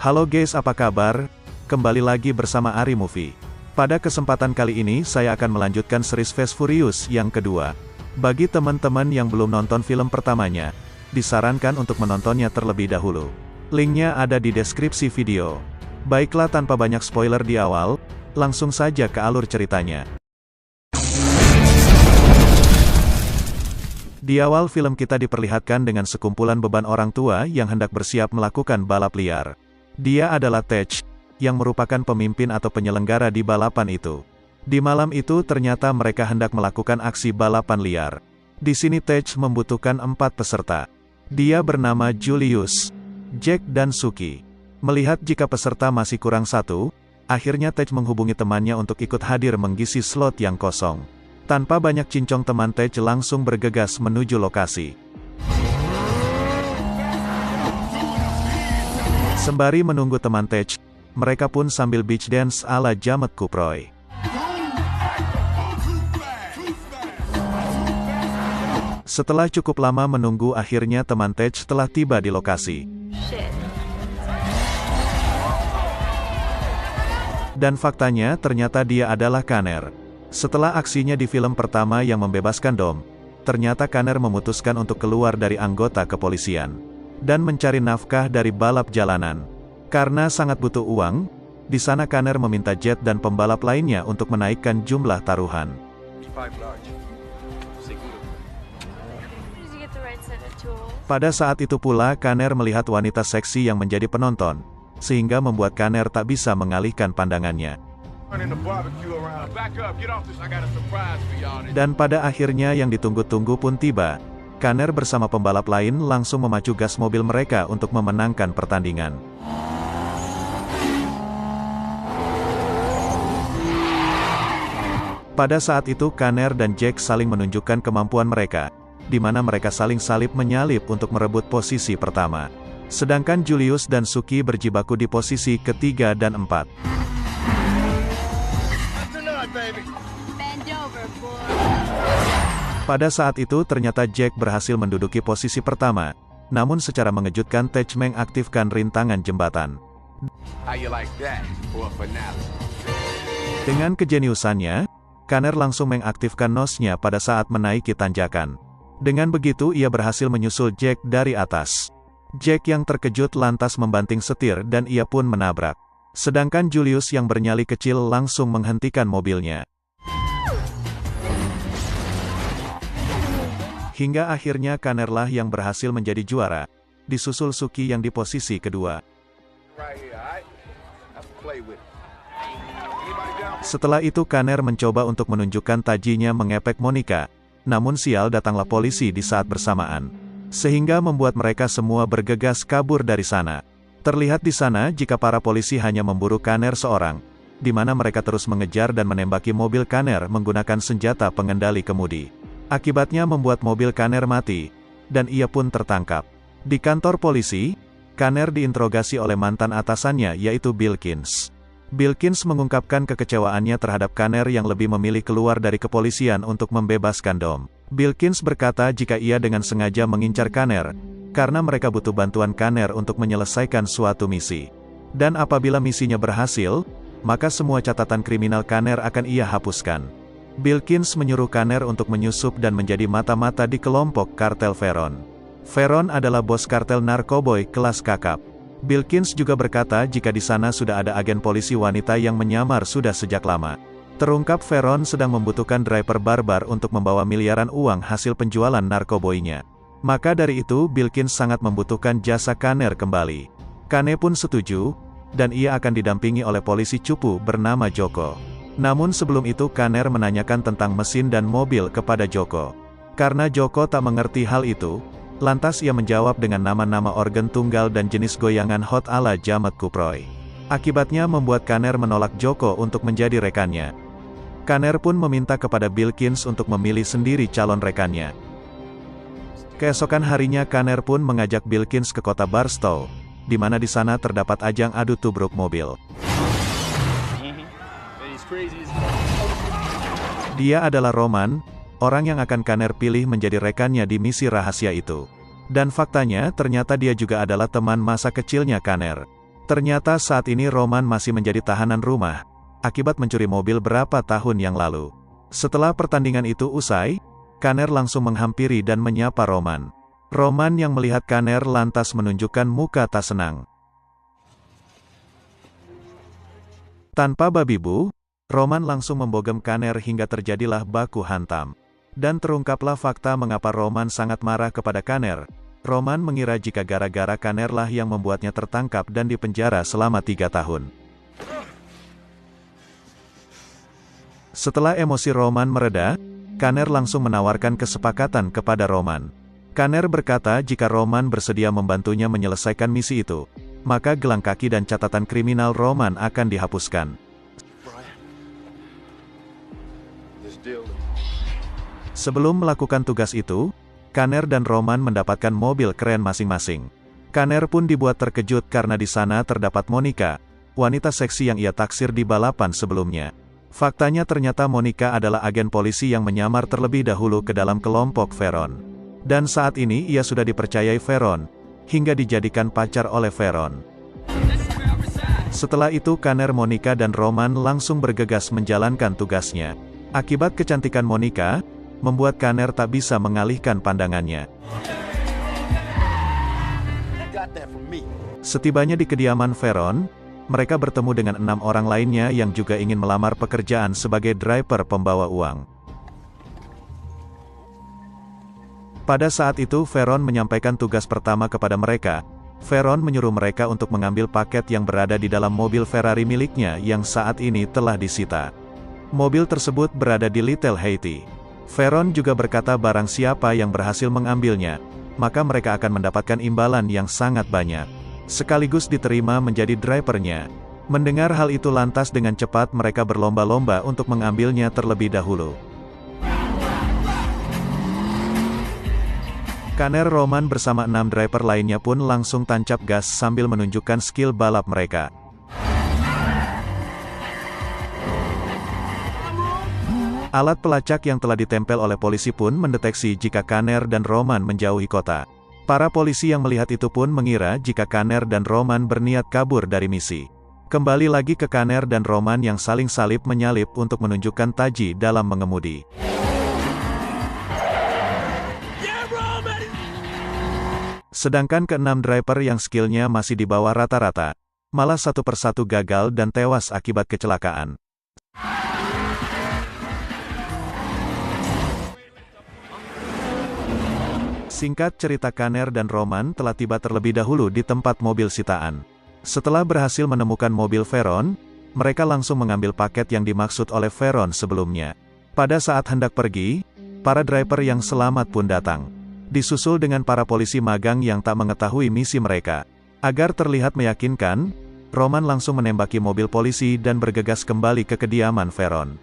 Halo guys, apa kabar? Kembali lagi bersama Ari Movie. Pada kesempatan kali ini saya akan melanjutkan series Fast Furious yang kedua. Bagi teman-teman yang belum nonton film pertamanya, disarankan untuk menontonnya terlebih dahulu. Linknya ada di deskripsi video. Baiklah, tanpa banyak spoiler di awal, langsung saja ke alur ceritanya. Di awal film kita diperlihatkan dengan sekumpulan beban orang tua yang hendak bersiap melakukan balap liar. Dia adalah Tej, yang merupakan pemimpin atau penyelenggara di balapan itu. Di malam itu ternyata mereka hendak melakukan aksi balapan liar. Di sini Tej membutuhkan 4 peserta. Dia bernama Julius, Jack dan Suki. Melihat jika peserta masih kurang 1, akhirnya Tej menghubungi temannya untuk ikut hadir mengisi slot yang kosong. Tanpa banyak cincong, teman Tej langsung bergegas menuju lokasi. Sembari menunggu teman Tej, mereka pun sambil beach dance ala Jamet Kuproy. Setelah cukup lama menunggu, akhirnya teman Tej telah tiba di lokasi. Dan faktanya ternyata dia adalah Kanner. Setelah aksinya di film pertama yang membebaskan Dom, ternyata Kanner memutuskan untuk keluar dari anggota kepolisian dan mencari nafkah dari balap jalanan. Karena sangat butuh uang, di sana Kanner meminta Jet dan pembalap lainnya untuk menaikkan jumlah taruhan. Pada saat itu pula Kanner melihat wanita seksi yang menjadi penonton, sehingga membuat Kanner tak bisa mengalihkan pandangannya. Dan pada akhirnya yang ditunggu-tunggu pun tiba. Kanner bersama pembalap lain langsung memacu gas mobil mereka untuk memenangkan pertandingan. Pada saat itu Kanner dan Jack saling menunjukkan kemampuan mereka, di mana mereka saling salib menyalip untuk merebut posisi pertama. Sedangkan Julius dan Suki berjibaku di posisi ketiga dan 4. Pada saat itu ternyata Jack berhasil menduduki posisi pertama, namun secara mengejutkan Tej mengaktifkan rintangan jembatan. Dengan kejeniusannya, Kanner langsung mengaktifkan nosnya pada saat menaiki tanjakan. Dengan begitu ia berhasil menyusul Jack dari atas. Jack yang terkejut lantas membanting setir dan ia pun menabrak. Sedangkan Julius yang bernyali kecil langsung menghentikan mobilnya. Hingga akhirnya Kannerlah yang berhasil menjadi juara, disusul Suki yang di posisi kedua. Setelah itu Kanner mencoba untuk menunjukkan tajinya mengepek Monica, namun sial datanglah polisi di saat bersamaan, sehingga membuat mereka semua bergegas kabur dari sana. Terlihat di sana jika para polisi hanya memburu Kanner seorang, di mana mereka terus mengejar dan menembaki mobil Kanner menggunakan senjata pengendali kemudi. Akibatnya membuat mobil Kanner mati, dan ia pun tertangkap. Di kantor polisi, Kanner diinterogasi oleh mantan atasannya yaitu Bilkins. Bilkins mengungkapkan kekecewaannya terhadap Kanner yang lebih memilih keluar dari kepolisian untuk membebaskan Dom. Bilkins berkata jika ia dengan sengaja mengincar Kanner, karena mereka butuh bantuan Kanner untuk menyelesaikan suatu misi. Dan apabila misinya berhasil, maka semua catatan kriminal Kanner akan ia hapuskan. Bilkins menyuruh Kanner untuk menyusup dan menjadi mata-mata di kelompok kartel Veron. Veron adalah bos kartel narkoboy kelas kakap. Bilkins juga berkata jika di sana sudah ada agen polisi wanita yang menyamar sudah sejak lama. Terungkap Veron sedang membutuhkan driver barbar untuk membawa miliaran uang hasil penjualan narkoboynya. Maka dari itu Bilkins sangat membutuhkan jasa Kanner kembali. Kanner pun setuju, dan ia akan didampingi oleh polisi cupu bernama Joko. Namun sebelum itu Kanner menanyakan tentang mesin dan mobil kepada Joko. Karena Joko tak mengerti hal itu, lantas ia menjawab dengan nama-nama organ tunggal dan jenis goyangan hot ala Jamet Kuproy. Akibatnya membuat Kanner menolak Joko untuk menjadi rekannya. Kanner pun meminta kepada Bilkins untuk memilih sendiri calon rekannya. Keesokan harinya Kanner pun mengajak Bilkins ke kota Barstow, di mana di sana terdapat ajang adu tubruk mobil. Dia adalah Roman, orang yang akan Kanner pilih menjadi rekannya di misi rahasia itu. Dan faktanya ternyata dia juga adalah teman masa kecilnya Kanner. Ternyata saat ini Roman masih menjadi tahanan rumah, akibat mencuri mobil berapa tahun yang lalu. Setelah pertandingan itu usai, Kanner langsung menghampiri dan menyapa Roman. Roman yang melihat Kanner lantas menunjukkan muka tak senang. Tanpa babi bu, Roman langsung membogem Kanner hingga terjadilah baku hantam. Dan terungkaplah fakta mengapa Roman sangat marah kepada Kanner. Roman mengira jika gara-gara Kanner lah yang membuatnya tertangkap dan dipenjara selama 3 tahun. Setelah emosi Roman mereda, Kanner langsung menawarkan kesepakatan kepada Roman. Kanner berkata jika Roman bersedia membantunya menyelesaikan misi itu, maka gelang kaki dan catatan kriminal Roman akan dihapuskan. Sebelum melakukan tugas itu, Kanner dan Roman mendapatkan mobil keren masing-masing. Kanner pun dibuat terkejut karena di sana terdapat Monica, wanita seksi yang ia taksir di balapan sebelumnya. Faktanya ternyata Monica adalah agen polisi yang menyamar terlebih dahulu ke dalam kelompok Veron. Dan saat ini ia sudah dipercayai Veron, hingga dijadikan pacar oleh Veron. Setelah itu Kanner, Monica dan Roman langsung bergegas menjalankan tugasnya. Akibat kecantikan Monica, membuat Kanner tak bisa mengalihkan pandangannya. Setibanya di kediaman Veron, mereka bertemu dengan 6 orang lainnya yang juga ingin melamar pekerjaan sebagai driver pembawa uang. Pada saat itu Veron menyampaikan tugas pertama kepada mereka. Veron menyuruh mereka untuk mengambil paket yang berada di dalam mobil Ferrari miliknya yang saat ini telah disita. Mobil tersebut berada di Little Haiti. Veron juga berkata barang siapa yang berhasil mengambilnya, maka mereka akan mendapatkan imbalan yang sangat banyak, sekaligus diterima menjadi drivernya. Mendengar hal itu lantas dengan cepat mereka berlomba-lomba untuk mengambilnya terlebih dahulu. Kanner, Roman bersama 6 driver lainnya pun langsung tancap gas sambil menunjukkan skill balap mereka. Alat pelacak yang telah ditempel oleh polisi pun mendeteksi jika Kanner dan Roman menjauhi kota. Para polisi yang melihat itu pun mengira jika Kanner dan Roman berniat kabur dari misi. Kembali lagi ke Kanner dan Roman yang saling salip-menyalip untuk menunjukkan taji dalam mengemudi. Sedangkan ke-6 driver yang skillnya masih di bawah rata-rata, malah satu persatu gagal dan tewas akibat kecelakaan. Singkat cerita, Kanner dan Roman telah tiba terlebih dahulu di tempat mobil sitaan. Setelah berhasil menemukan mobil Veron, mereka langsung mengambil paket yang dimaksud oleh Veron sebelumnya. Pada saat hendak pergi, para driver yang selamat pun datang. Disusul dengan para polisi magang yang tak mengetahui misi mereka. Agar terlihat meyakinkan, Roman langsung menembaki mobil polisi dan bergegas kembali ke kediaman Veron.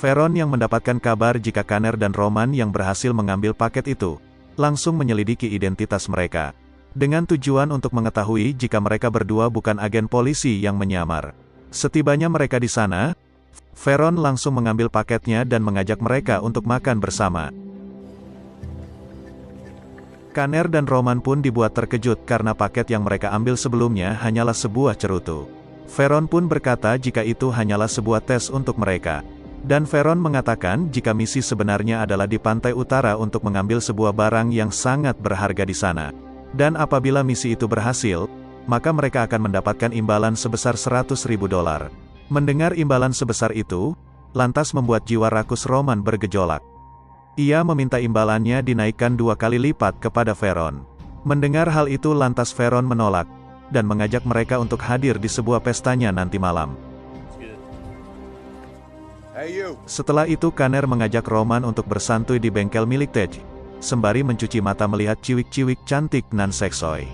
Veron yang mendapatkan kabar jika Kanner dan Roman yang berhasil mengambil paket itu, langsung menyelidiki identitas mereka. Dengan tujuan untuk mengetahui jika mereka berdua bukan agen polisi yang menyamar. Setibanya mereka di sana, Veron langsung mengambil paketnya dan mengajak mereka untuk makan bersama. Kanner dan Roman pun dibuat terkejut karena paket yang mereka ambil sebelumnya hanyalah sebuah cerutu. Veron pun berkata jika itu hanyalah sebuah tes untuk mereka. Dan Veron mengatakan jika misi sebenarnya adalah di pantai utara untuk mengambil sebuah barang yang sangat berharga di sana. Dan apabila misi itu berhasil, maka mereka akan mendapatkan imbalan sebesar $100.000. Mendengar imbalan sebesar itu, lantas membuat jiwa rakus Roman bergejolak. Ia meminta imbalannya dinaikkan 2 kali lipat kepada Veron. Mendengar hal itu lantas Veron menolak, dan mengajak mereka untuk hadir di sebuah pestanya nanti malam. Setelah itu Kanner mengajak Roman untuk bersantuy di bengkel milik Tej, sembari mencuci mata melihat ciwik-ciwik cantik nan seksoi.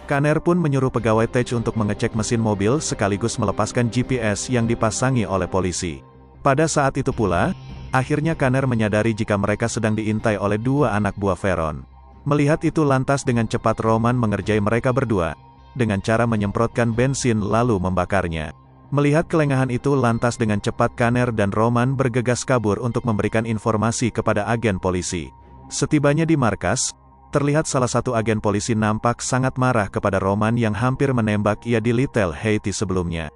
Kanner pun menyuruh pegawai Tej untuk mengecek mesin mobil sekaligus melepaskan GPS yang dipasangi oleh polisi. Pada saat itu pula, akhirnya Kanner menyadari jika mereka sedang diintai oleh 2 anak buah Veron. Melihat itu lantas dengan cepat Roman mengerjai mereka berdua, dengan cara menyemprotkan bensin lalu membakarnya. Melihat kelengahan itu lantas dengan cepat Kanner dan Roman bergegas kabur untuk memberikan informasi kepada agen polisi. Setibanya di markas, terlihat salah satu agen polisi nampak sangat marah kepada Roman yang hampir menembak ia di Little Haiti sebelumnya.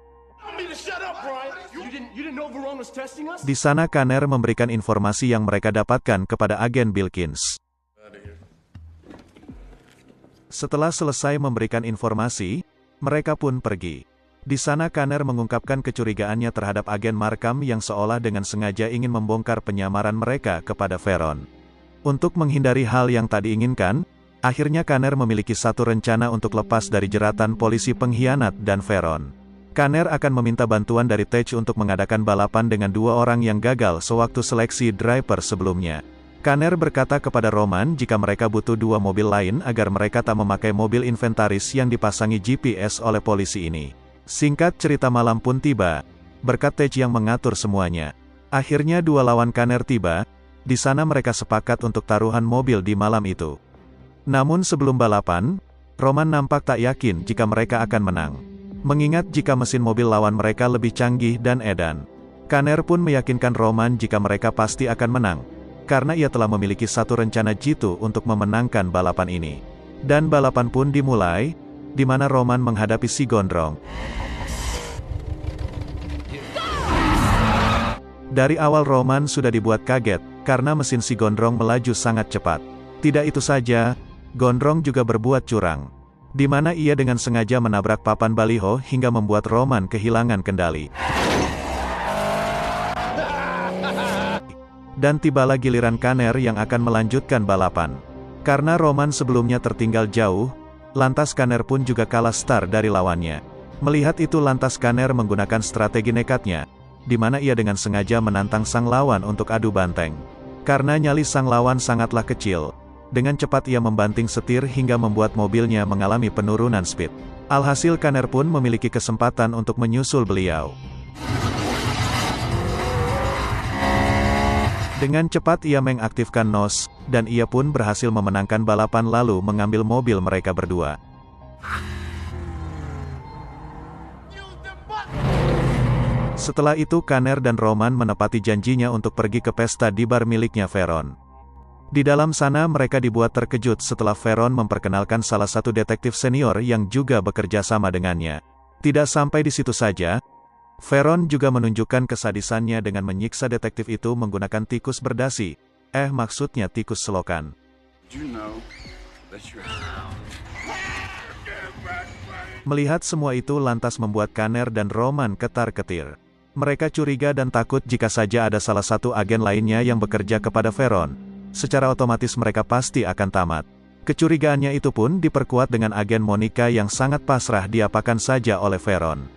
Di sana Kanner memberikan informasi yang mereka dapatkan kepada agen Bilkins. Setelah selesai memberikan informasi, mereka pun pergi. Di sana Kanner mengungkapkan kecurigaannya terhadap agen Markham yang seolah dengan sengaja ingin membongkar penyamaran mereka kepada Veron. Untuk menghindari hal yang tak diinginkan, akhirnya Kanner memiliki satu rencana untuk lepas dari jeratan polisi pengkhianat dan Veron. Kanner akan meminta bantuan dari Tej untuk mengadakan balapan dengan dua orang yang gagal sewaktu seleksi driver sebelumnya. Kanner berkata kepada Roman jika mereka butuh dua mobil lain agar mereka tak memakai mobil inventaris yang dipasangi GPS oleh polisi ini. Singkat cerita malam pun tiba, berkat Tej yang mengatur semuanya. Akhirnya dua lawan Kanner tiba. Di sana mereka sepakat untuk taruhan mobil di malam itu. Namun sebelum balapan, Roman nampak tak yakin jika mereka akan menang. Mengingat jika mesin mobil lawan mereka lebih canggih dan edan. Kanner pun meyakinkan Roman jika mereka pasti akan menang, karena ia telah memiliki satu rencana jitu untuk memenangkan balapan ini. Dan balapan pun dimulai, di mana Roman menghadapi si Gondrong. Dari awal Roman sudah dibuat kaget, karena mesin si Gondrong melaju sangat cepat. Tidak itu saja, Gondrong juga berbuat curang. Di mana ia dengan sengaja menabrak papan baliho hingga membuat Roman kehilangan kendali. Dan tibalah giliran Kanner yang akan melanjutkan balapan. Karena Roman sebelumnya tertinggal jauh, lantas Kanner pun juga kalah start dari lawannya. Melihat itu lantas Kanner menggunakan strategi nekatnya, di mana ia dengan sengaja menantang sang lawan untuk adu banteng. Karena nyali sang lawan sangatlah kecil, dengan cepat ia membanting setir hingga membuat mobilnya mengalami penurunan speed. Alhasil Kanner pun memiliki kesempatan untuk menyusul beliau. Dengan cepat ia mengaktifkan NOS, dan ia pun berhasil memenangkan balapan lalu mengambil mobil mereka berdua. Setelah itu Kanner dan Roman menepati janjinya untuk pergi ke pesta di bar miliknya Veron. Di dalam sana mereka dibuat terkejut setelah Veron memperkenalkan salah satu detektif senior yang juga bekerja sama dengannya. Tidak sampai di situ saja, Veron juga menunjukkan kesadisannya dengan menyiksa detektif itu menggunakan tikus berdasi. Maksudnya tikus selokan. Melihat semua itu lantas membuat Kanner dan Roman ketar-ketir. Mereka curiga dan takut jika saja ada salah satu agen lainnya yang bekerja kepada Veron. Secara otomatis mereka pasti akan tamat. Kecurigaannya itu pun diperkuat dengan agen Monica yang sangat pasrah diapakan saja oleh Veron.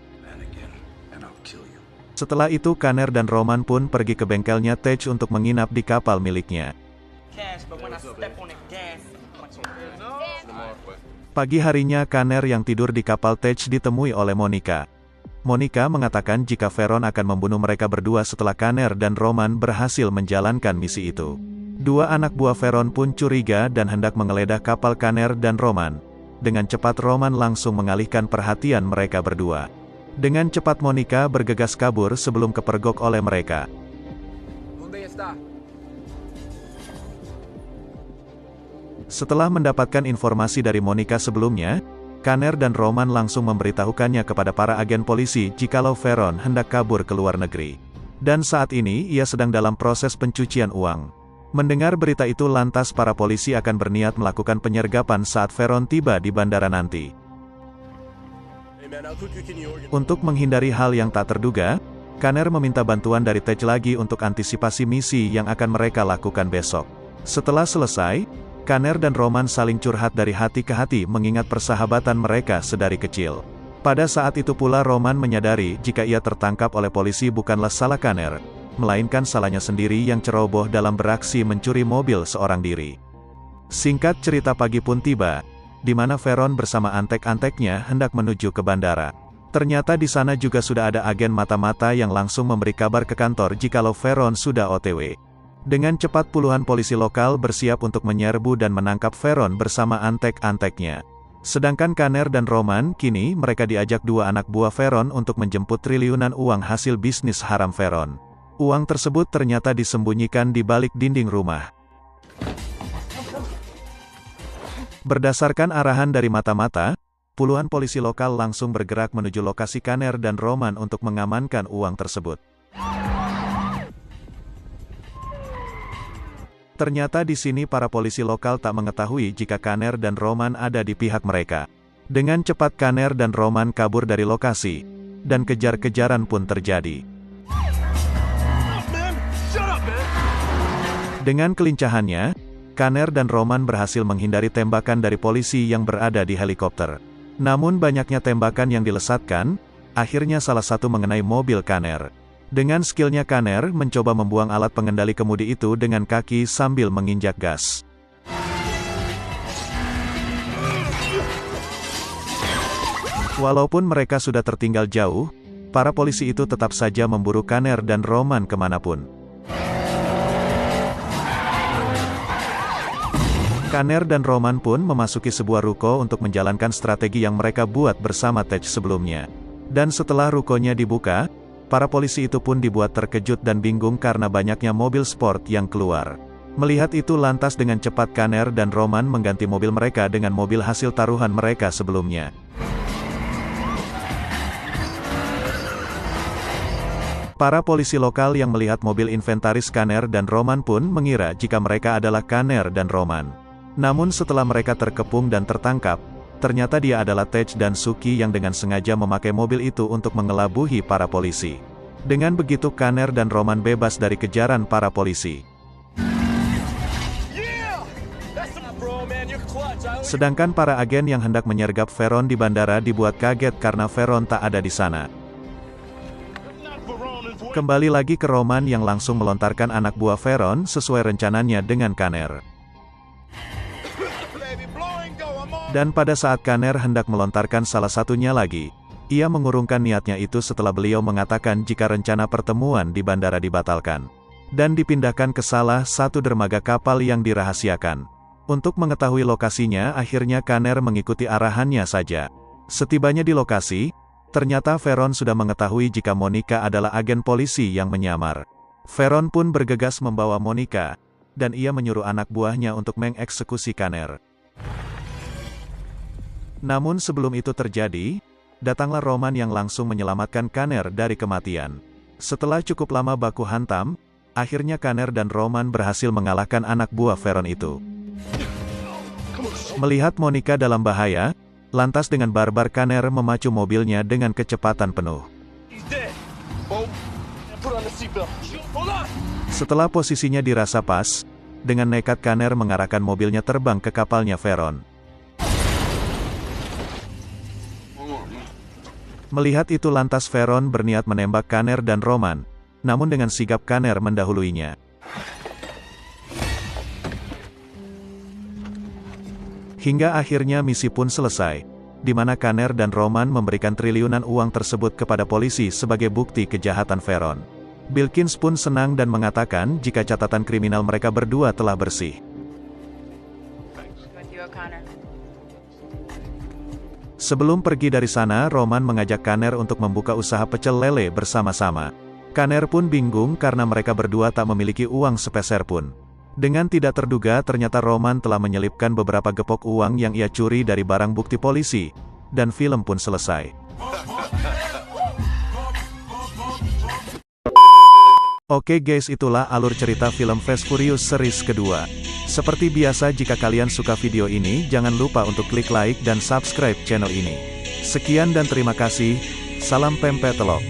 Setelah itu Kanner dan Roman pun pergi ke bengkelnya Tej untuk menginap di kapal miliknya. Pagi harinya Kanner yang tidur di kapal Tej ditemui oleh Monica. Monica mengatakan jika Veron akan membunuh mereka berdua setelah Kanner dan Roman berhasil menjalankan misi itu. Dua anak buah Veron pun curiga dan hendak menggeledah kapal Kanner dan Roman. Dengan cepat Roman langsung mengalihkan perhatian mereka berdua. Dengan cepat Monica bergegas kabur sebelum kepergok oleh mereka. Setelah mendapatkan informasi dari Monica sebelumnya, Kanner dan Roman langsung memberitahukannya kepada para agen polisi jikalau Veron hendak kabur ke luar negeri. Dan saat ini ia sedang dalam proses pencucian uang. Mendengar berita itu lantas para polisi akan berniat melakukan penyergapan saat Veron tiba di bandara nanti. Untuk menghindari hal yang tak terduga, Kanner meminta bantuan dari Tej lagi untuk antisipasi misi yang akan mereka lakukan besok. Setelah selesai, Kanner dan Roman saling curhat dari hati ke hati mengingat persahabatan mereka sedari kecil. Pada saat itu pula Roman menyadari jika ia tertangkap oleh polisi bukanlah salah Kanner, melainkan salahnya sendiri yang ceroboh dalam beraksi mencuri mobil seorang diri. Singkat cerita pagi pun tiba, di mana Veron bersama antek-anteknya hendak menuju ke bandara. Ternyata di sana juga sudah ada agen mata-mata yang langsung memberi kabar ke kantor jikalau Veron sudah OTW. Dengan cepat puluhan polisi lokal bersiap untuk menyerbu dan menangkap Veron bersama antek-anteknya. Sedangkan Kanner dan Roman, kini mereka diajak dua anak buah Veron untuk menjemput triliunan uang hasil bisnis haram Veron. Uang tersebut ternyata disembunyikan di balik dinding rumah. Berdasarkan arahan dari mata-mata, puluhan polisi lokal langsung bergerak menuju lokasi Kaner dan Roman untuk mengamankan uang tersebut. Ternyata di sini para polisi lokal tak mengetahui jika Kaner dan Roman ada di pihak mereka. Dengan cepat Kaner dan Roman kabur dari lokasi, dan kejar-kejaran pun terjadi. Dengan kelincahannya, Kaner dan Roman berhasil menghindari tembakan dari polisi yang berada di helikopter. Namun banyaknya tembakan yang dilesatkan, akhirnya salah satu mengenai mobil Kaner. Dengan skillnya Kaner mencoba membuang alat pengendali kemudi itu dengan kaki sambil menginjak gas. Walaupun mereka sudah tertinggal jauh, para polisi itu tetap saja memburu Kaner dan Roman kemanapun. Kaner dan Roman pun memasuki sebuah ruko untuk menjalankan strategi yang mereka buat bersama Tej sebelumnya. Dan setelah rukonya dibuka, para polisi itu pun dibuat terkejut dan bingung karena banyaknya mobil sport yang keluar. Melihat itu lantas dengan cepat Kaner dan Roman mengganti mobil mereka dengan mobil hasil taruhan mereka sebelumnya. Para polisi lokal yang melihat mobil inventaris Kaner dan Roman pun mengira jika mereka adalah Kaner dan Roman. Namun setelah mereka terkepung dan tertangkap, ternyata dia adalah Tej dan Suki yang dengan sengaja memakai mobil itu untuk mengelabuhi para polisi. Dengan begitu Kaner dan Roman bebas dari kejaran para polisi. Sedangkan para agen yang hendak menyergap Veron di bandara dibuat kaget karena Veron tak ada di sana. Kembali lagi ke Roman yang langsung melontarkan anak buah Veron sesuai rencananya dengan Kaner. Dan pada saat Kaner hendak melontarkan salah satunya lagi, ia mengurungkan niatnya itu setelah beliau mengatakan jika rencana pertemuan di bandara dibatalkan. Dan dipindahkan ke salah satu dermaga kapal yang dirahasiakan. Untuk mengetahui lokasinya akhirnya Kaner mengikuti arahannya saja. Setibanya di lokasi, ternyata Veron sudah mengetahui jika Monica adalah agen polisi yang menyamar. Veron pun bergegas membawa Monica, dan ia menyuruh anak buahnya untuk mengeksekusi Kaner. Namun sebelum itu terjadi, datanglah Roman yang langsung menyelamatkan Kaner dari kematian. Setelah cukup lama baku hantam, akhirnya Kaner dan Roman berhasil mengalahkan anak buah Veron itu. Melihat Monica dalam bahaya, lantas dengan barbar Kaner memacu mobilnya dengan kecepatan penuh. Setelah posisinya dirasa pas, dengan nekat Kaner mengarahkan mobilnya terbang ke kapalnya Veron. Melihat itu lantas Veron berniat menembak Kaner dan Roman, namun dengan sigap Kaner mendahuluinya. Hingga akhirnya misi pun selesai, di mana Kaner dan Roman memberikan triliunan uang tersebut kepada polisi sebagai bukti kejahatan Veron. Bilkins pun senang dan mengatakan jika catatan kriminal mereka berdua telah bersih. Sebelum pergi dari sana, Roman mengajak Kaner untuk membuka usaha pecel lele bersama-sama. Kaner pun bingung karena mereka berdua tak memiliki uang sepeser pun. Dengan tidak terduga ternyata Roman telah menyelipkan beberapa gepok uang yang ia curi dari barang bukti polisi, dan film pun selesai. Oke guys, itulah alur cerita film Fast Furious series kedua. Seperti biasa jika kalian suka video ini jangan lupa untuk klik like dan subscribe channel ini. Sekian dan terima kasih, salam pempek telok.